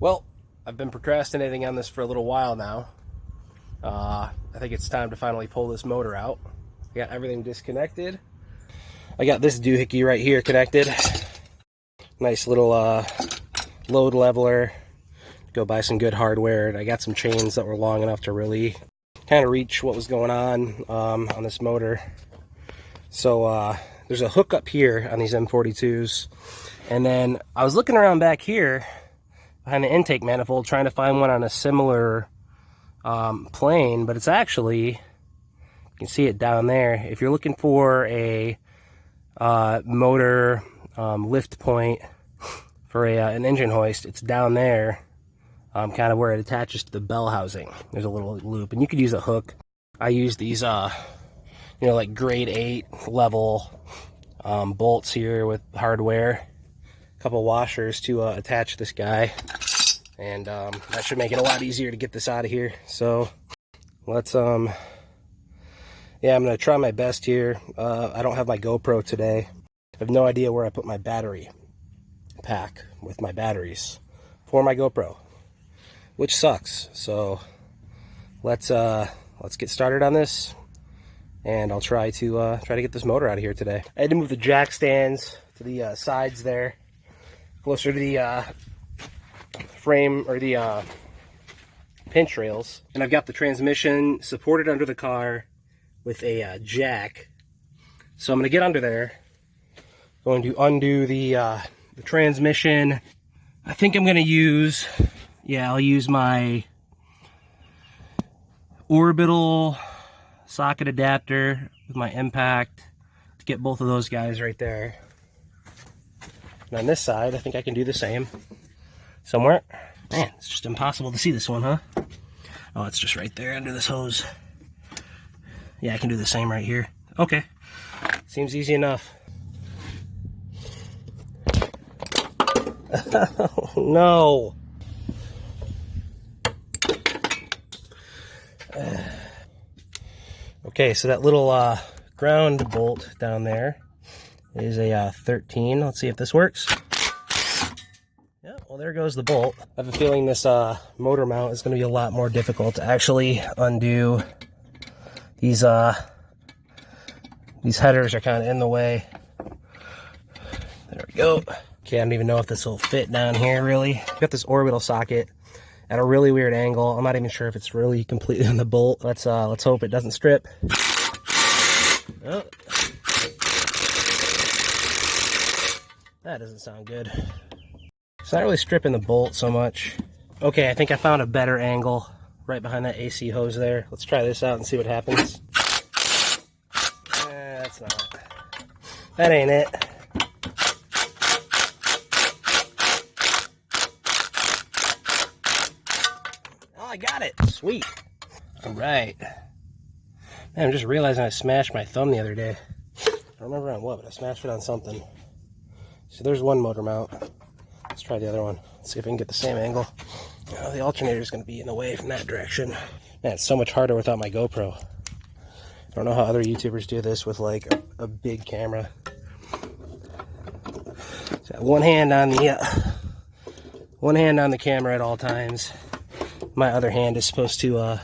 Well, I've been procrastinating on this for a little while now. I think it's time to finally pull this motor out. I got everything disconnected. I got this doohickey right here connected. Nice little load leveler. Go buy some good hardware. And I got some chains that were long enough to really kind of reach what was going on this motor. So there's a hook up here on these M42s. And then I was looking around back here behind the intake manifold trying to find one on a similar plane, but it's actually, you can see it down there. If you're looking for a motor lift point for an engine hoist, it's down there, kind of where it attaches to the bell housing. There's a little loop, and you could use a hook. I use these, like grade 8 level bolts here with hardware, a couple washers to attach this guy, and that should make it a lot easier to get this out of here. So let's I'm gonna try my best here. I don't have my GoPro today. I have no idea where I put my battery pack with my batteries for my GoPro, which sucks. So let's get started on this, and I'll try to get this motor out of here today. I had to move the jack stands to the sides there, closer to the frame, or the pinch rails, and I've got the transmission supported under the car with a jack. So I'm going to get under there, going to undo the transmission. I think I'm going to use, I'll use my orbital socket adapter with my impact to get both of those guys right there. And on this side, I think I can do the same somewhere. Man, it's just impossible to see this one, huh? Oh, it's just right there under this hose. Yeah, I can do the same right here. Okay, seems easy enough. Oh, no. Okay, so that little ground bolt down there is a 13. Let's see if this works. Yeah, well, there goes the bolt. I have a feeling this motor mount is going to be a lot more difficult to actually undo. These headers are kind of in the way. There we go. Okay, I don't even know if this will fit down here, really. I've got this orbital socket at a really weird angle. I'm not even sure if it's really completely on the bolt. Let's hope it doesn't strip. Oh. That doesn't sound good. It's not really stripping the bolt so much. Okay, I think I found a better angle right behind that AC hose there. Let's try this out and see what happens. That's not. That ain't it. Oh, I got it. Sweet. All right. Man, I'm just realizing I smashed my thumb the other day. I don't remember on what, but I smashed it on something. So there's one motor mount. Let's try the other one. Let's see if we can get the same angle. Oh, the alternator is going to be in the way from that direction. Man, it's so much harder without my GoPro. I don't know how other YouTubers do this with like a big camera. So one hand on the camera at all times. My other hand is supposed to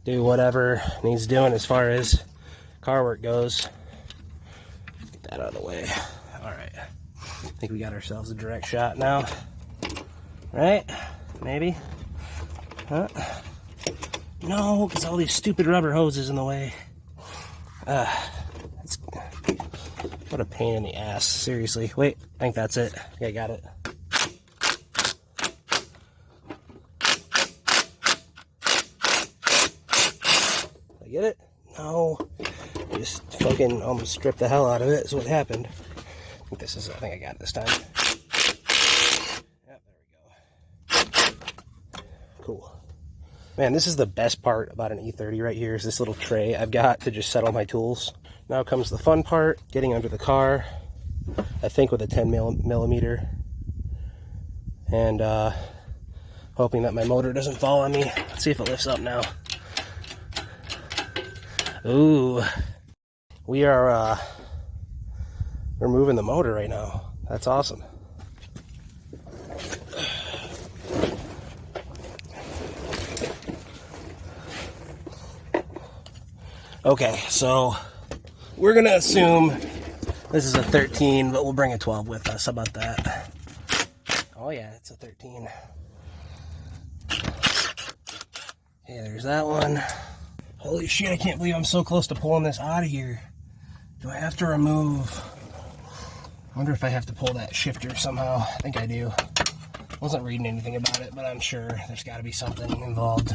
do whatever needs doing as far as car work goes. Get that out of the way. All right. I think we got ourselves a direct shot now. Right? Maybe? Huh? No, because all these stupid rubber hoses in the way. What a pain in the ass. Seriously. Wait, I think that's it. Yeah, I got it. Did I get it? No. I just fucking almost stripped the hell out of it. Is what happened. I think I got it this time. Yep, there we go. Cool. Man, this is the best part about an E30 right here, is this little tray I've got to just settle my tools. Now comes the fun part, getting under the car, I think with a 10 millimeter, and hoping that my motor doesn't fall on me. Let's see if it lifts up now. Ooh, we are removing the motor right now. That's awesome. Okay, so we're gonna assume this is a 13, but we'll bring a 12 with us. How about that? Oh yeah, it's a 13. Okay, there's that one. Holy shit, I can't believe I'm so close to pulling this out of here. Do I have to remove... I wonder if I have to pull that shifter somehow. I think I do. I wasn't reading anything about it, but I'm sure there's got to be something involved.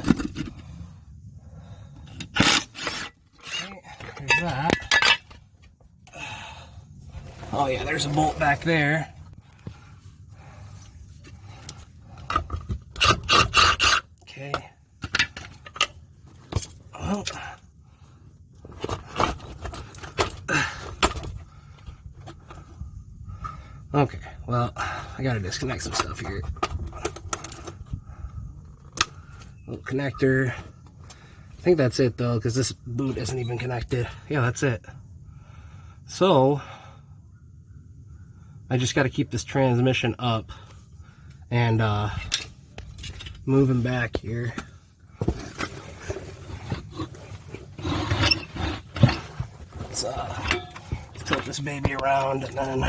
Okay, there's that. Oh yeah, there's a bolt back there. Okay. Oh. Okay, well, I gotta disconnect some stuff here. Little connector. I think that's it though, because this boot isn't even connected. Yeah, that's it. So, I just gotta keep this transmission up and moving back here. Let's tilt this baby around and then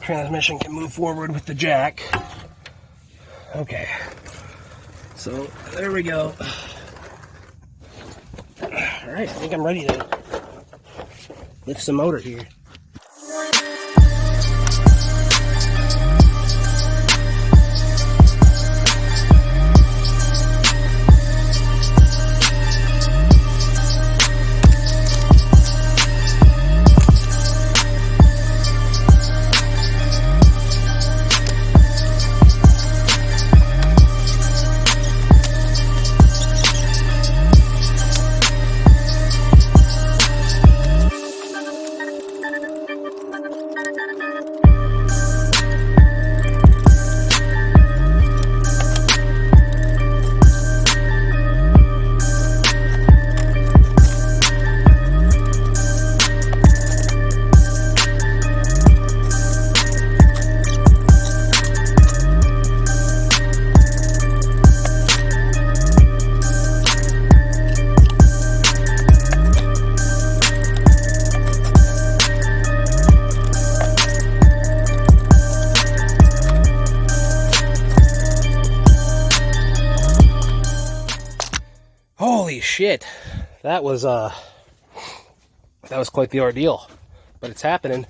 transmission can move forward with the jack. Okay, so there we go. All right, I think I'm ready to lift some motor here. Holy shit, that was quite the ordeal, but it's happening.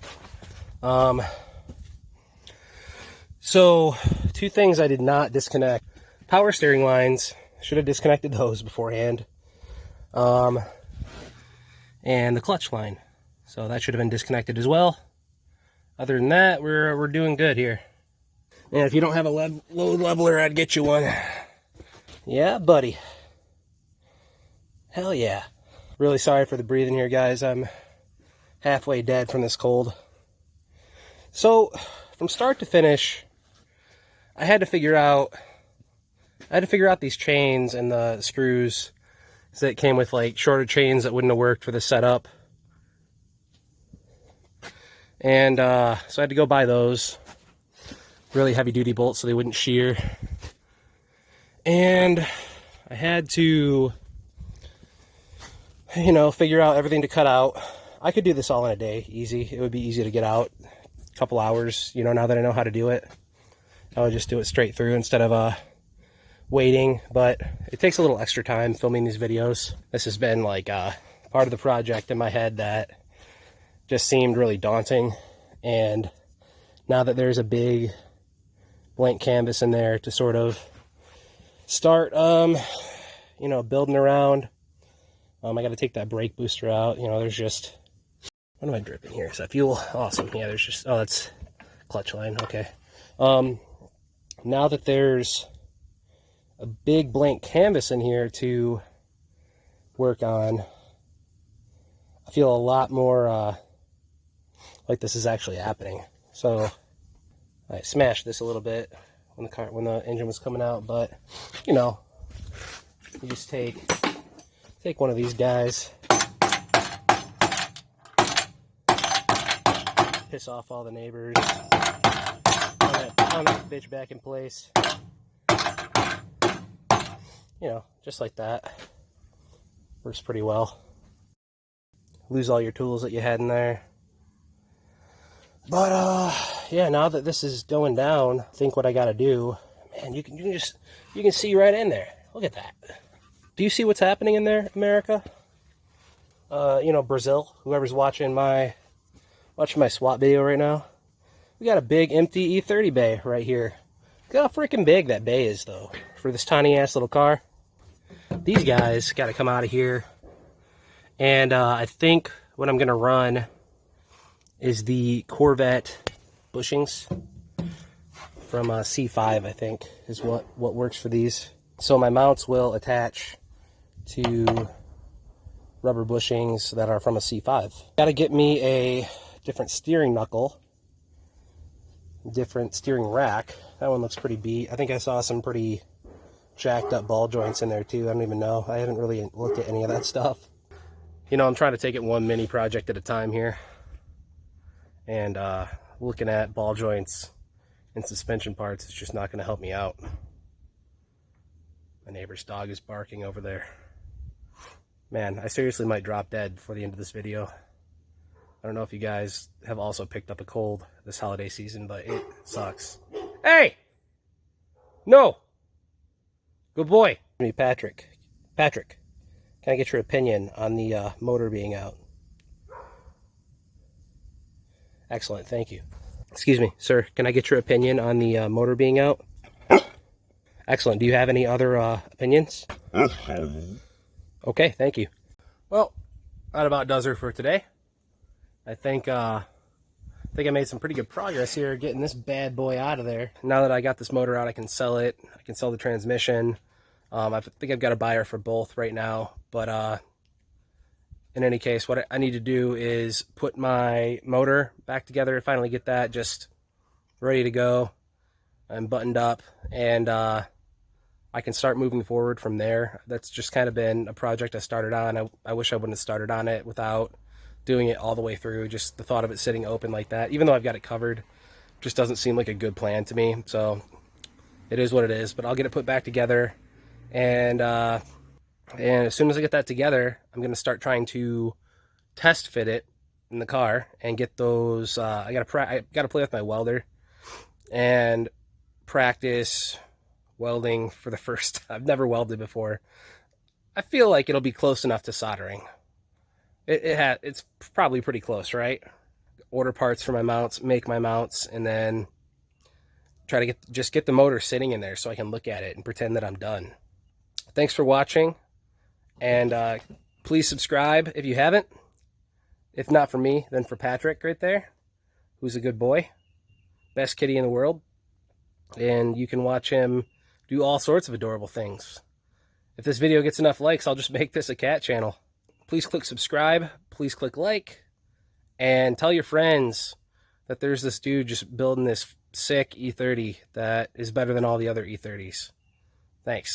So two things I did not disconnect: power steering lines. Should have disconnected those beforehand, and the clutch line. So that should have been disconnected as well. Other than that, we're doing good here. And if you don't have a load leveler, I'd get you one. Yeah, buddy. Hell yeah. Really sorry for the breathing here, guys. I'm halfway dead from this cold. So, from start to finish, I had to figure out these chains and the screws that came with like shorter chains that wouldn't have worked for the setup. And so I had to go buy those really heavy duty bolts so they wouldn't shear. And I had to, you know, figure out everything to cut out. I could do this all in a day, easy. It would be easy to get out, a couple hours, you know, now that I know how to do it. I would just do it straight through instead of waiting, but it takes a little extra time filming these videos. This has been like part of the project in my head that just seemed really daunting, and now that there's a big blank canvas in there to sort of start, you know, building around. I got to take that brake booster out. You know, there's just, what am I dripping here? Is that fuel? Awesome. Yeah, there's just, oh, that's clutch line. Okay. Now that there's a big blank canvas in here to work on, I feel a lot more like this is actually happening. So I smashed this a little bit when the engine was coming out, but you know, you just take one of these guys, piss off all the neighbors, pound that bitch back in place, you know, just like that. Works pretty well. lose all your tools that you had in there. But yeah, now that this is going down, I think what I got to do, man, you can see right in there. Look at that. Do you see what's happening in there, America? You know, Brazil, whoever's watching my SWAT video right now. We got a big empty E30 bay right here. Look how freaking big that bay is, though, for this tiny ass little car. These guys got to come out of here. And I think what I'm gonna run is the Corvette bushings from C5, I think, is what works for these. So my mounts will attach to rubber bushings that are from a C5. Gotta get me a different steering knuckle, different steering rack. That one looks pretty beat. I think I saw some pretty jacked up ball joints in there too. I don't even know. I haven't really looked at any of that stuff. You know, I'm trying to take it one mini project at a time here. And looking at ball joints and suspension parts is just not going to help me out. My neighbor's dog is barking over there. Man, I seriously might drop dead before the end of this video. I don't know if you guys have also picked up a cold this holiday season, but it sucks. Hey! No! Good boy. Me, Patrick. Patrick, can I get your opinion on the motor being out? Excellent, thank you. Excuse me, sir, can I get your opinion on the motor being out? Excellent. Do you have any other opinions? Okay, thank you. Well, that about does her for today. I think I made some pretty good progress here getting this bad boy out of there. Now that I got this motor out, I can sell it. I can sell the transmission. I think I've got a buyer for both right now, but in any case, what I need to do is put my motor back together, finally get that just ready to go and buttoned up, and I can start moving forward from there. That's just kind of been a project I started on. I wish I wouldn't have started on it without doing it all the way through. Just the thought of it sitting open like that, even though I've got it covered, just doesn't seem like a good plan to me. So it is what it is, but I'll get it put back together, and as soon as I get that together, I'm going to start trying to test fit it in the car and get those. I got to play with my welder and practice welding for the first time. I've never welded before. I feel like it'll be close enough to soldering. It's probably pretty close, right? Order parts for my mounts, make my mounts, and then try to get the motor sitting in there so I can look at it and pretend that I'm done. Thanks for watching. And please subscribe if you haven't. If not for me, then for Patrick right there, who's a good boy. Best kitty in the world. And you can watch him do all sorts of adorable things. If this video gets enough likes, I'll just make this a cat channel. Please click subscribe. Please click like. And tell your friends that there's this dude just building this sick E30 that is better than all the other E30s. Thanks.